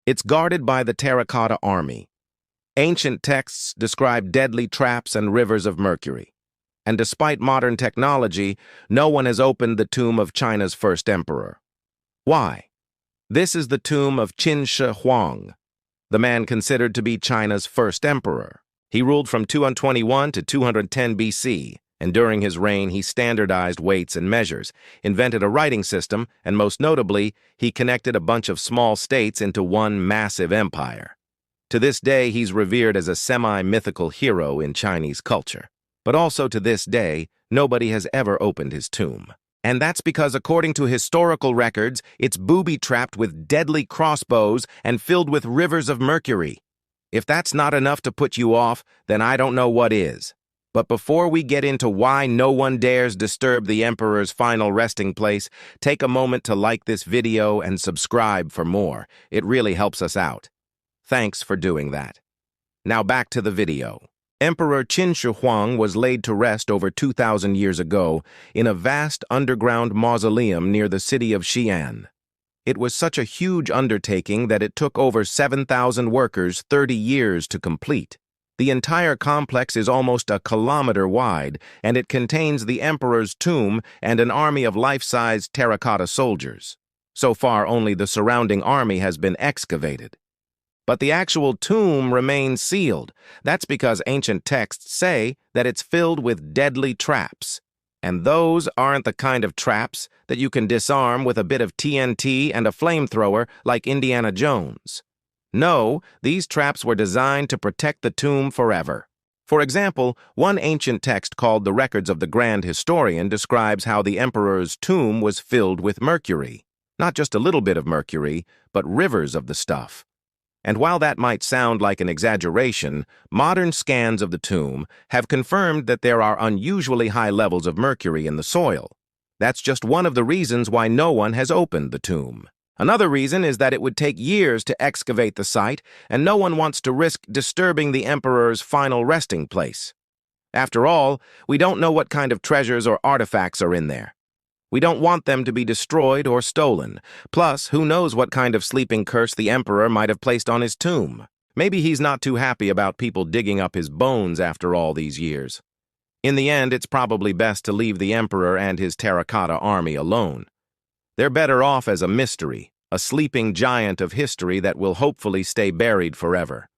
It's guarded by the terracotta army. Ancient texts describe deadly traps and rivers of mercury. And despite modern technology, no one has opened the tomb of China's first emperor. Why? This is the tomb of Qin Shi Huang, the man considered to be China's first emperor. He ruled from 221 to 210 BC, and during his reign he standardized weights and measures, invented a writing system, and most notably, he connected a bunch of small states into one massive empire. To this day, he's revered as a semi-mythical hero in Chinese culture. But also to this day, nobody has ever opened his tomb. And that's because, according to historical records, it's booby-trapped with deadly crossbows and filled with rivers of mercury. If that's not enough to put you off, then I don't know what is. But before we get into why no one dares disturb the Emperor's final resting place, take a moment to like this video and subscribe for more. It really helps us out. Thanks for doing that. Now back to the video. Emperor Qin Shi Huang was laid to rest over 2,000 years ago in a vast underground mausoleum near the city of Xi'an. It was such a huge undertaking that it took over 7,000 workers 30 years to complete. The entire complex is almost a kilometer wide, and it contains the emperor's tomb and an army of life-size terracotta soldiers. So far, only the surrounding army has been excavated. But the actual tomb remains sealed. That's because ancient texts say that it's filled with deadly traps. And those aren't the kind of traps that you can disarm with a bit of TNT and a flamethrower like Indiana Jones. No, these traps were designed to protect the tomb forever. For example, one ancient text called the Records of the Grand Historian describes how the emperor's tomb was filled with mercury. Not just a little bit of mercury, but rivers of the stuff. And while that might sound like an exaggeration, modern scans of the tomb have confirmed that there are unusually high levels of mercury in the soil. That's just one of the reasons why no one has opened the tomb. Another reason is that it would take years to excavate the site, and no one wants to risk disturbing the emperor's final resting place. After all, we don't know what kind of treasures or artifacts are in there. We don't want them to be destroyed or stolen. Plus, who knows what kind of sleeping curse the emperor might have placed on his tomb. Maybe he's not too happy about people digging up his bones after all these years. In the end, it's probably best to leave the emperor and his terracotta army alone. They're better off as a mystery, a sleeping giant of history that will hopefully stay buried forever.